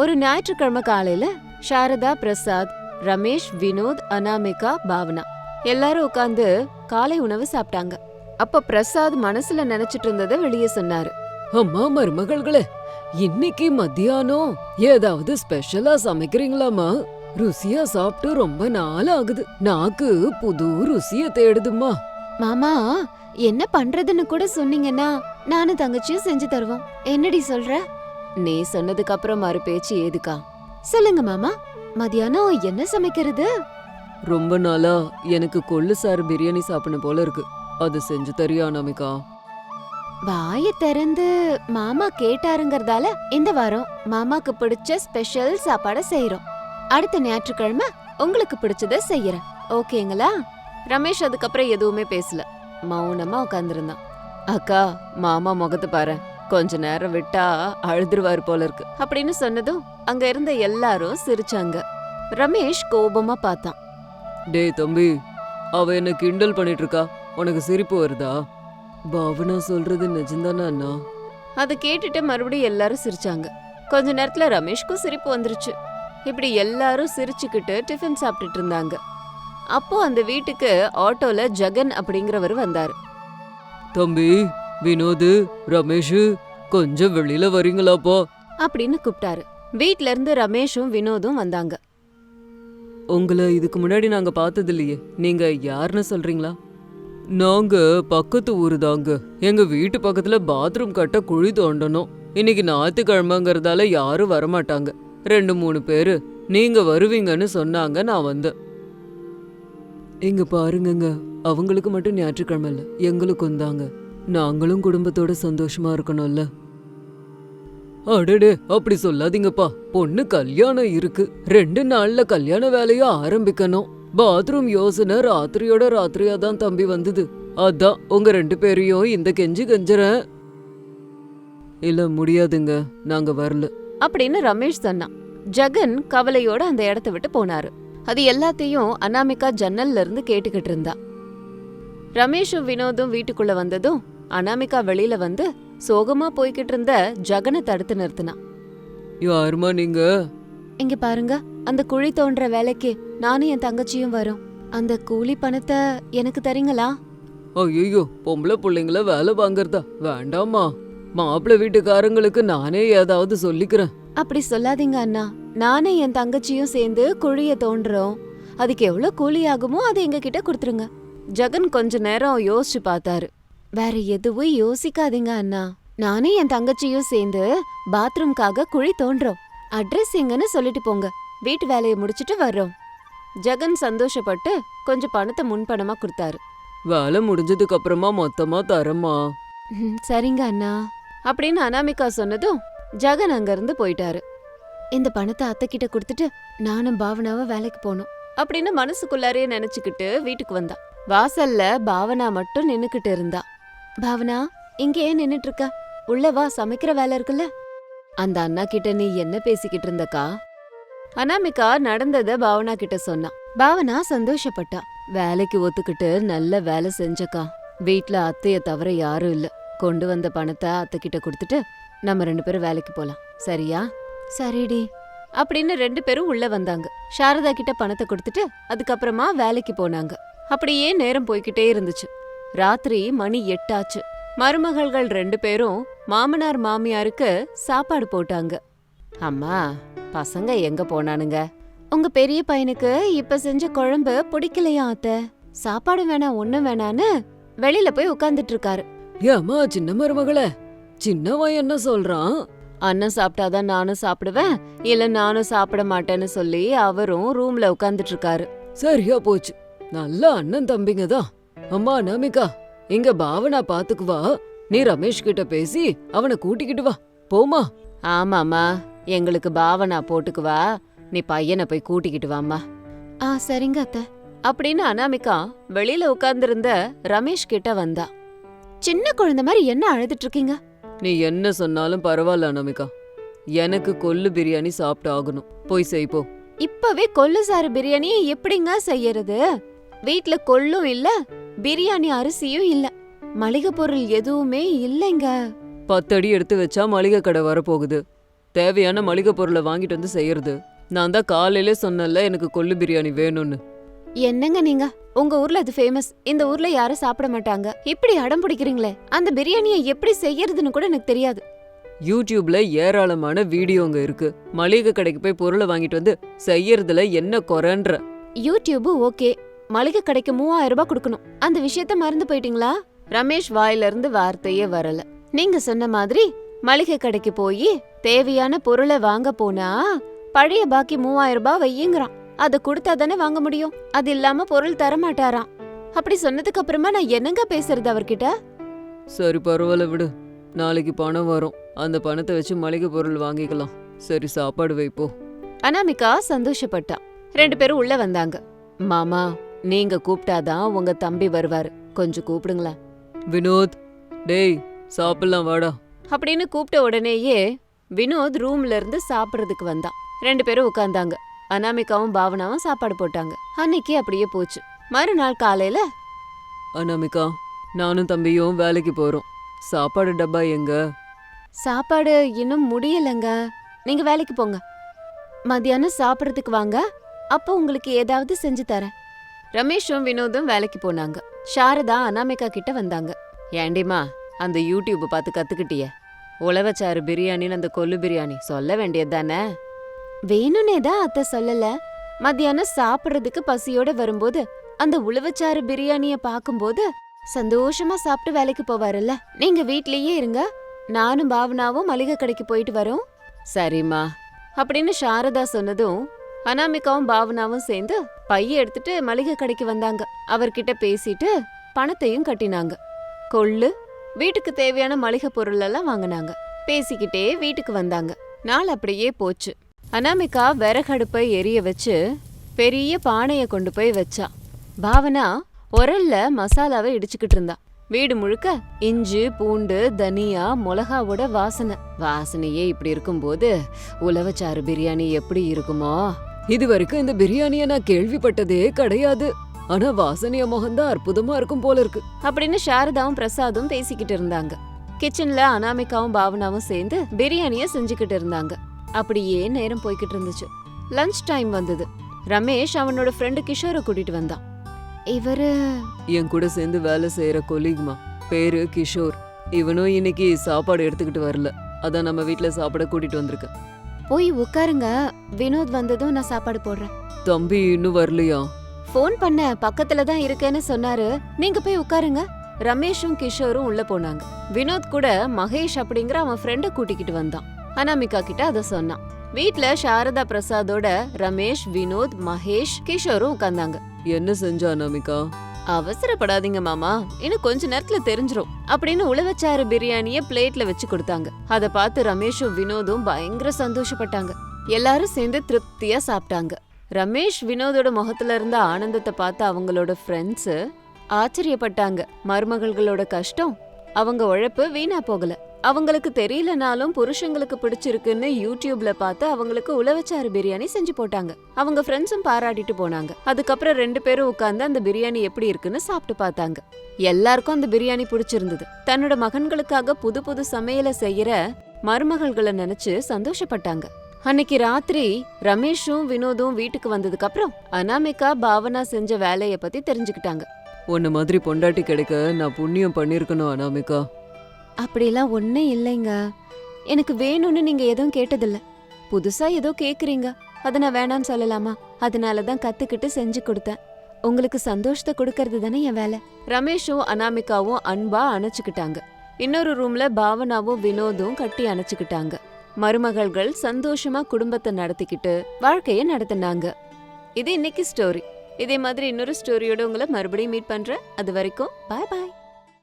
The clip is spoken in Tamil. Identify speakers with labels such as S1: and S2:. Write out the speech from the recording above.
S1: ஒரு ஞாயிற்றுக்கிழமை காலையில சாரதா, பிரசாத், ரமேஷ், வினோத், அனாமிகா, பாவனா எல்லாரும் உட்கார்ந்து காலை உணவு சாப்பிட்டாங்க. அப்ப பிரசாத் மனசுல நினைச்சிட்டு இருந்ததை வெளியே சொன்னாரு.
S2: அம்மா மருமகள்களே, இன்னைக்கு மத்தியானம் ஏதாவது ஸ்பெஷலா சமைக்கிறீங்களாமா? ருசியா சாப்பிட்டு ரொம்ப நாள் ஆகுது. நாக்கு புது ருசிய தேடுதுமா.
S1: மாமா, என்ன பண்றதுன்னு கூட சொன்னீங்கன்னா நானும் தங்கச்சியும் செஞ்சு தருவோம். என்னடி சொல்ற? நீ சொன்னதுக்கு அப்புறம் மறு பேச்சு ஏதுக்கா? சொல்லுங்க மாமா, மதியானம் என்ன சமைக்கிறது?
S2: ரொம்ப நாளா எனக்கு கொள்ளு சாறு பிரியாணி சாப்பிடணும் போல இருக்கு. அது செஞ்சு தரியா அனாமிகா?
S1: வாய திறந்து மாமா கேட்டாருங்கறதால இந்த வாரம் மாமாக்கு பிடிச்ச ஸ்பெஷல் சாப்பாட செய்யறோம். அடுத்த ஞாயிற்றுக்கிழமை உங்களுக்கு பிடிச்சத செய்யறேன். ஓகேங்களா? ரமேஷ் அதுக்கப்புறம் எதுவுமே பேசல, மௌனமா உட்கார்ந்திருந்தான். அக்கா, மாமா முகத்தை பாரு, கொஞ்ச நேரம் விட்டா அழுதுருவாரு போல இருக்கு அப்படின்னு சொன்னதும் அங்க இருந்த எல்லாரும் சிரிச்சாங்க. ரமேஷ் கோபமா பார்த்தான்.
S2: டேய் தம்பி, அவ என்ன கிண்டல் பண்ணிட்டு இருக்கா, உனக்கு சிரிப்பு வருதா? பாவனா சொல்றது நிஜம்தானா அண்ணா?
S1: அதை கேட்டுட்டு மறுபடியும் எல்லாரும் சிரிச்சாங்க. கொஞ்ச நேரத்துல ரமேஷ்க்கும் சிரிப்பு வந்துருச்சு. இப்படி எல்லாரும் சிரிச்சுக்கிட்டு டிஃபன் சாப்பிட்டுட்டு இருந்தாங்க. அப்போ அந்த வீட்டுக்கு ஆட்டோல ஜெகன் அப்படிங்கிறவர் வந்தாரு.
S2: தம்பி வினோது, ரமேஷ், கொஞ்சம் வெளியில வரீங்களாப்பா
S1: அப்படின்னு கூப்பிட்டாரு. வீட்ல இருந்து ரமேஷும் வினோதும் வந்தாங்க.
S2: உங்களை இதுக்கு முன்னாடி நாங்க பார்த்தது இல்லையே, நீங்க யாருன்னு சொல்றீங்களா? நாங்க பக்கத்து ஊரு தாங்க. எங்க வீட்டு பக்கத்துல பாத்ரூம் கட்ட குழி தோண்டணும். இன்னைக்கு ஞாயிற்றுக்கிழமைங்கிறதால யாரும் வரமாட்டாங்க. 2-3 பேரு நீங்க வருவீங்கன்னு சொன்னாங்க, நான் வந்தேன். இங்க பாருங்கங்க, அவங்களுக்கு மட்டும் ஞாயிற்றுக்கிழமை இல்ல, எங்களுக்கும் தாங்க. நாங்களும் குடும்பத்தோட சந்தோஷமா இருக்கணும்ல. அடடே, அப்படி சொல்லாதீங்கப்பா. பொண்ணு கல்யாணம் இருக்கு, 2 நாள்ல கல்யாண வேலைய ஆரம்பிக்கணும். பாத்ரூம் யோசனை ராத்திரியோட ராத்திரியா தான் தம்பி வந்தது. அதான் உங்க 2 பேரையும் இந்த கெஞ்சி கெஞ்சறேன். இல்ல முடியாதுங்க, நாங்க வரல
S1: அப்படின்னு ரமேஷ் சொன்னான். ஜெகன் கவலையோட அந்த இடத்த விட்டு போனாரு. அது எல்லாத்தையும் அனாமிகா ஜன்னல்ல இருந்து கேட்டுக்கிட்டு இருந்தா. ரமேஷும் வினோதும் வீட்டுக்குள்ள வந்ததும் அனாமிகா வெளியில வந்து சோகமா போய்கிட்டு இருந்த ஜெகனை தடுத்து நிறுத்தினா.
S2: யாருமா நீங்க?
S1: இங்க பாருங்க, அந்த குழி தோன்ற வேலைக்கு நானும் என் தங்கச்சியும் வரோம். அந்த கூலி பணத்தை எனக்கு தரீங்களா?
S2: ஐயோ, பொம்பளை பிள்ளைங்கள வேலை வாங்கறதா? வேண்டாமா, மாப்பிள்ளை வீட்டுக்காரங்களுக்கு நானே ஏதாவது சொல்லிக்கிறேன்.
S1: அப்படி சொல்லாதீங்க அண்ணா, நானே என் தங்கச்சியும் சேர்ந்து குழிய தோன்றோம். அதுக்கு எவ்வளவு கூலி ஆகுமோ அதை எங்க கிட்ட கொடுத்துருங்க. ஜெகன் கொஞ்ச நேரம் யோசிச்சு பார்த்தாரு. வேற எதுவும் யோசிக்காதீங்க அண்ணா, நானே என் தங்கச்சியும் சேர்ந்து பாத்ரூம்காக குழி தோன்றோம். அட்ரஸ் எங்கன்னு சொல்லிட்டு போங்க, வீட்டு வேலையை முடிச்சிட்டு வர்றோம். ஜெகன் சந்தோஷப்பட்டு கொஞ்சம் பணத்தை முன்பணமா கொடுத்தாரு.
S2: வேலை முடிஞ்சதுக்கு அப்புறமா மொத்தமா தரமா?
S1: சரிங்க அண்ணா அப்படின்னு அனாமிகா சொன்னதும் ஜெகன் அங்க இருந்து போயிட்டாரு. இந்த பணத்தை அத்தை கிட்ட கொடுத்துட்டு நானும் பாவனாவை வேலைக்கு போனோம் அப்படின்னு மனசுக்குள்ளாரே நினைச்சுக்கிட்டு வீட்டுக்கு வந்தா. வாசல்ல பாவனா மட்டும் நின்னுக்கிட்டு இருந்தா. பாவனா, இங்க ஏன் நின்னுட்டு இருக்க? உள்ள வா, சமைக்கிற வேலை இருக்குல்ல. அந்த அண்ணா கிட்ட நீ என்ன பேசிக்கிட்டு இருந்தக்கா? அனாமிகா நடந்தத பாவனா கிட்ட சொன்னா. பாவனா சந்தோஷப்பட்டா. வேலைக்கு ஒத்துக்கிட்டு நல்ல வேலை செஞ்சக்கா. வீட்ல அத்தைய தவிர யாரும் இல்ல. கொண்டு வந்த பணத்தை அத்தை கிட்ட கொடுத்துட்டு நம்ம 2 பேரும் வேலைக்கு போலாம், சரியா? சரிடி அப்படின்னு 2 பேரும் உள்ள வந்தாங்க. சாரதா கிட்ட பணத்தை கொடுத்துட்டு அதுக்கப்புறமா வேலைக்கு போனாங்க. அப்படியே நேரம் போய்கிட்டே இருந்துச்சு. ராத்திரி மணி 8 ஆச்சு. மருமகள்கள் 2 பேரும் மாமனார் மாமியாருக்கு சாப்பாடு போட்டாங்க. அம்மா, பசங்க எங்க போனானுங்க? உங்க பெரிய பையனுக்கு இப்ப செஞ்ச குழம்பு பிடிக்கலையா அத்தை? சாப்பாடு வேணாம், ஒண்ணும் வேணான்னு வெளியில போய் உட்கார்ந்துட்டு இருக்காரு.
S2: ஏமா சின்ன மருமகளே, சின்னவன் என்ன சொல்றான்?
S1: அண்ணன் சாப்பிட்டாதான் நானும் சாப்பிடுவேன், இல்ல நானும் சாப்பிட மாட்டேன்னு சொல்லி அவரும் ரூம்ல உட்கார்ந்துட்டு இருக்காரு.
S2: சரியா போச்சு, நல்ல அண்ணன் தம்பிங்க தான். அம்மா அனாமிகா, இங்க பாவனா பாத்துக்குவா, நீ ரமேஷ் கிட்ட பேசி அவனை கூட்டிக்கிட்டு வா, போமா.
S1: ஆமாமா, எங்களுக்கு பாவனா போட்டுக்குவா, நீ பையனை போய் கூட்டிக்கிட்டு வாமா. சரிங்க அத்தை அப்படின்னு அனாமிகா வெளியில உட்கார்ந்திருந்த ரமேஷ் கிட்ட வந்தா. சின்ன குழந்தை மாதிரி என்ன அழுதுட்டு இருக்கீங்க?
S2: நீ என்ன சொன்னாலும் பரவாயில்ல அனாமிகா, எனக்கு கொள்ளு பிரியாணி சாப்பிட்டு ஆகணும். போய் செய்ப்போ.
S1: இப்பவே கொள்ளு சாறு பிரியாணியை எப்படிங்க செய்யறது? வீட்ல கொள்ளும் இல்ல, பிரியாணி அரிசியும் இல்ல, மளிகை பொருள் எதுவுமே இல்லைங்க.
S2: 10 அடி எடுத்து வச்சா மளிகை கடை வரப்போகுது. தேவையான மளிகை பொருளை வாங்கிட்டு வந்து செய்யறது. நான் தான் காலையிலே சொன்னேன்ல எனக்கு கொள்ளு பிரியாணி வேணும்னு.
S1: என்னங்க நீங்க, உங்க ஊர்ல அது ஃபேமஸ், இந்த ஊர்ல யாரும் சாப்பிட மாட்டாங்க, இப்படி அடம் பிடிக்கிறீங்களே. அந்த பிரியாணியை எப்படி செய்யறதுன்னு கூட எனக்கு தெரியாது.
S2: யூடியூப்ல ஏராளமான வீடியோங்க இருக்கு. மளிகை கடைக்கு போய் பொருளை வாங்கிட்டு வந்து செய்யறதுல என்ன குறைன்ற.
S1: யூடியூப் ஓகே, மளிகை கடைக்கு 3000 ரூபாய் கொடுக்கணும், அந்த விஷயத்த மறந்து போயிட்டீங்களா? ரமேஷ் வாயில இருந்து வார்த்தையே வரல. நீங்க சொன்ன மாதிரி மளிகை கடைக்கு போய் தேவையான பொருளை வாங்க போனா பழைய பாக்கி 3000 ரூபாய் வையுங்கிறான். அதை கொடுத்தா தானே வாங்க முடியும், அது இல்லாம பொருள் தர மாட்டாராம். அப்படி சொன்னதுக்கு அப்புறமா நான் என்னங்க பேசுறது அவர்கிட்ட?
S2: சரி பரவாயில்ல விடு, நாளைக்கு பணம் வரும், அந்த பணத்தை வச்சு மளிகை பொருள் வாங்கிக்கலாம். சரி சாப்பாடு வைப்போ.
S1: அனாமிகா சந்தோஷப்பட்டா. 2 பேரும் உள்ள வந்தாங்க. மாமா, நீங்க கூப்பிட்டாதான் உங்க தம்பி வருவாரு, கொஞ்சம் கூப்பிடுங்களேன்.
S2: வினோத், டேய் சாப்பிடலாம் வாடா
S1: அப்படின்னு கூப்பிட்ட உடனேயே வினோத் ரூம்ல இருந்து சாப்பிடுறதுக்கு வந்தான். 2 பேரும் உட்கார்ந்தாங்க. அனாமிகாவும் பாவனாவும் சாப்பாடு போட்டாங்க. அன்னைக்கு அப்படியே போச்சு. மறுநாள் காலையில,
S2: அனாமிகா, நானும் தம்பியும் வேலைக்கு போறோம். சாப்பாடு டப்பா எங்க?
S1: சாப்பாடு இன்னும் முடியலங்க, நீங்க வேலைக்கு போங்க, மத்தியானம் சாப்பிடறதுக்கு வாங்க, அப்போ உங்களுக்கு ஏதாவது செஞ்சு தரேன். ரமேஷும் வினோதும் வேலைக்கு போனாங்க. சாரதா அனாமிகா கிட்ட வந்தாங்க. ஏண்டிமா, அந்த யூடியூப் பார்த்து கத்துக்கிட்டிய, உழவச்சாறு பிரியாணின்னு அந்த கொள்ளு பிரியாணி சொல்ல வேண்டியது தானே? வேணும்னே தான் அத்தை சொல்லல. மத்தியானம் சாப்பிடுறதுக்கு பசியோட வரும்போது அந்த உழவச்சாறு பிரியாணிய பாக்கும்போது சந்தோஷமா சாப்பிட்டு வேலைக்கு போவாருல்ல. நீங்க வீட்லயே இருங்க, நானும் பாவனாவும் மளிகை கடைக்கு போயிட்டு வரோம். சரிம்மா அப்படின்னு சாரதா சொன்னதும் அனாமிகாவும் பாவனாவும் சேர்ந்து பைய எடுத்துட்டு மளிகை கடைக்கு வந்தாங்க. அவர்கிட்ட பேசிட்டு பணத்தையும் கட்டினாங்க. கொள்ளு, வீட்டுக்கு தேவையான மளிகை பொருள் எல்லாம் வாங்கினாங்க. பேசிக்கிட்டே வீட்டுக்கு வந்தாங்க. நாள் அப்படியே போச்சு. அனாமிகா விறகடுப்பை எரிய வச்சு பெரிய பானைய கொண்டு போய் வச்சா. பாவனா உரல்ல மசாலாவை இடிச்சுக்கிட்டு இருந்தா. வீடு முழுக்க இஞ்சி, பூண்டு, தனியா, மிளகாவோட வாசனையே இப்படி இருக்கும்போது உழவச்சாறு பிரியாணி எப்படி இருக்குமோ?
S2: இது வரைக்கும் இந்த பிரியாணிய நான் கேள்விப்பட்டதே கிடையாது. ஆனா வாசனைய முகந்தான் அற்புதமா இருக்கும் போல இருக்கு
S1: அப்படின்னு சாரதாவும் பிரசாதும் பேசிக்கிட்டு இருந்தாங்க. கிச்சன்ல அனாமிகாவும் பாவனாவும் சேர்ந்து பிரியாணிய செஞ்சுக்கிட்டு இருந்தாங்க. அப்படியே நேரம் போய்கிட்டு இருந்துச்சு. லஞ்ச் டைம் வந்தது. ரமேஷ் அவனோட ஃப்ரெண்டு கிஷோரை கூட்டிட்டு வந்தான். இவரு
S2: என் கூட சேர்ந்து வேலை செய்யற கொலீக்மா, பேரு கிஷோர். இவனும் இன்னைக்கு சாப்பாடு எடுத்துக்கிட்டு வரல, அதான் நம்ம வீட்டுல சாப்பாட கூட்டிட்டு வந்திருக்கேன்.
S1: போய் உட்காருங்க, வினோத் வந்ததும் நான் சாப்பாடு போடுறேன்.
S2: தம்பி இன்னும் வரலையா?
S1: போன் பண்ண, பக்கத்துல தான் இருக்கேன்னு சொன்னாரு, நீங்க போய் உட்காருங்க. ரமேஷும் கிஷோரும் உள்ள போனாங்க. வினோத் கூட மகேஷ் அப்படிங்கிற அவன் ஃப்ரெண்ட கூட்டிக்கிட்டு வந்தான். அனாமிகா கிட்ட அத சொன்னான். வீட்ல சாரதா பிரசாதோட ரமேஷ், வினோத், மகேஷ், கிஷோரும் உட்கார்ந்தாங்க.
S2: என்ன செஞ்ச அனாமிகா?
S1: அவசரப்படாதீங்க மாமா, இன்னும் கொஞ்ச நேரத்துல தெரிஞ்சிரும் அப்படின்னு உழவச்சாறு பிரியாணிய பிளேட்ல வச்சு கொடுத்தாங்க. அத பார்த்து ரமேஷும் வினோதும் பயங்கர சந்தோஷப்பட்டாங்க. எல்லாரும் சேர்ந்து திருப்தியா சாப்பிட்டாங்க. ரமேஷ் வினோதோட முகத்துல இருந்த ஆனந்தத்தை பார்த்து அவங்களோட ஃப்ரெண்ட்ஸ் ஆச்சரியப்பட்டாங்க. மருமகள்களோட கஷ்டம், அவங்க உழைப்பு வீணா போகல. அவங்களுக்கு தெரியலனாலும் புருஷங்களுக்கு பிடிச்சிருக்குன்னு யூடியூப்ல பார்த்து அவங்களுக்கு உழவச்சாறு பிரியாணி செஞ்சு போட்டாங்க. அவங்க ஃப்ரெண்ட்ஸும் பாராட்டிட்டு போனாங்க. அதுக்கப்புறம் 2 பேரும் உட்கார்ந்து அந்த பிரியாணி எப்படி இருக்குன்னு சாப்பிட்டு பார்த்தாங்க. எல்லாருக்கும் அந்த பிரியாணி பிடிச்சிருந்தது. தன்னோட மகன்களுக்காக புது புது சமையலை செய்யற மருமகள்களை நினைச்சு சந்தோஷப்பட்டாங்க. அன்னைக்கு ராத்திரி ரமேஷும் வினோதும் வீட்டுக்கு வந்ததுக்கு அப்புறம் அனாமிகா பாவனா செஞ்ச வேலைய பத்தி தெரிஞ்சுக்கிட்டாங்க.
S2: உன்ன மாதிரி பொண்டாட்டி கிடைக்க நான் புண்ணியம் பண்ணிருக்கணும் அனாமிகா.
S1: அப்படிலாம் ஒன்னும் இல்லைங்க, எனக்கு வேணும்னு நீங்க எதுவும் கேட்டதில்ல. புதுசா ஏதோ கேக்குறீங்க, அத நான் வேணான்னு சொல்லலாமா? அதனாலதான் கத்துக்கிட்டு செஞ்சு கொடுத்தேன். உங்களுக்கு சந்தோஷத்தை கொடுக்கறது தானே என் வேலை. ரமேஷும் அனாமிகாவும் அன்பா அணைச்சுக்கிட்டாங்க. இன்னொரு ரூம்ல பாவனாவும் வினோதும் கட்டி அணைச்சுக்கிட்டாங்க. மருமகள்கள் சந்தோஷமா குடும்பத்தை நடத்திக்கிட்டு வாழ்க்கைய நடத்தினாங்க. இது இன்னைக்கு ஸ்டோரி. இதே மாதிரி இன்னொரு ஸ்டோரியோட உங்களை மறுபடியும் மீட் பண்றேன். அது வரைக்கும் பாய் பாய்.